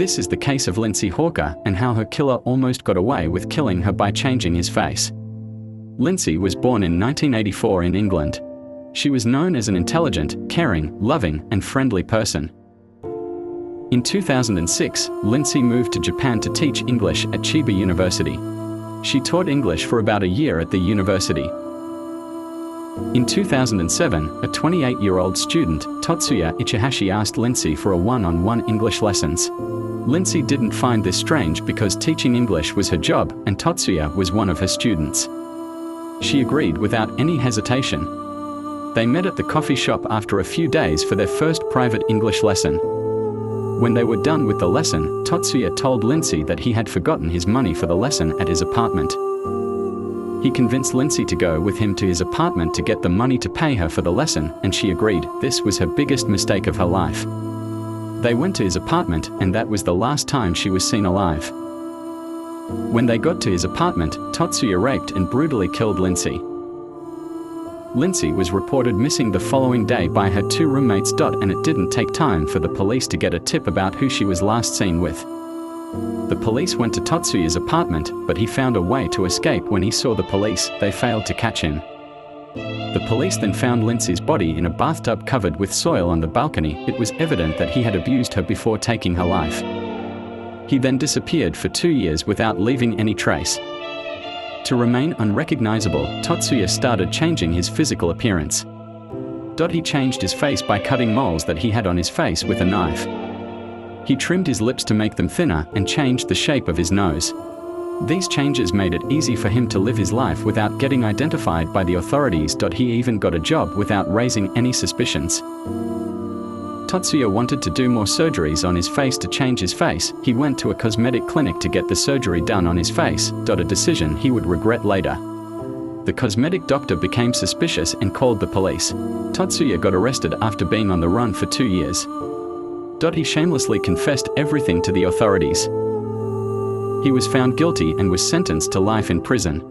This is the case of Lindsay Hawker and how her killer almost got away with killing her by changing his face. Lindsay was born in 1984 in England. She was known as an intelligent, caring, loving, and friendly person. In 2006, Lindsay moved to Japan to teach English at Chiba University. She taught English for about a year at the university. In 2007, a 28-year-old student, Tatsuya Ichihashi, asked Lindsay for a one-on-one English lessons. Lindsay didn't find this strange because teaching English was her job and Tatsuya was one of her students. She agreed without any hesitation. They met at the coffee shop after a few days for their first private English lesson. When they were done with the lesson, Tatsuya told Lindsay that he had forgotten his money for the lesson at his apartment. He convinced Lindsay to go with him to his apartment to get the money to pay her for the lesson, and she agreed. This was her biggest mistake of her life. They went to his apartment, and that was the last time she was seen alive. When they got to his apartment, Tatsuya raped and brutally killed Lindsay. Lindsay was reported missing the following day by her two roommates. And it didn't take time for the police to get a tip about who she was last seen with. The police went to Tatsuya's apartment, but he found a way to escape. When he saw the police, they failed to catch him. The police then found Lindsay's body in a bathtub covered with soil on the balcony. It was evident that he had abused her before taking her life. He then disappeared for 2 years without leaving any trace. To remain unrecognizable, Tatsuya started changing his physical appearance. He changed his face by cutting moles that he had on his face with a knife. He trimmed his lips to make them thinner and changed the shape of his nose. These changes made it easy for him to live his life without getting identified by the authorities. He even got a job without raising any suspicions. Tatsuya wanted to do more surgeries on his face to change his face. He went to a cosmetic clinic to get the surgery done on his face. A decision he would regret later. The cosmetic doctor became suspicious and called the police. Tatsuya got arrested after being on the run for 2 years. He shamelessly confessed everything to the authorities. He was found guilty and was sentenced to life in prison.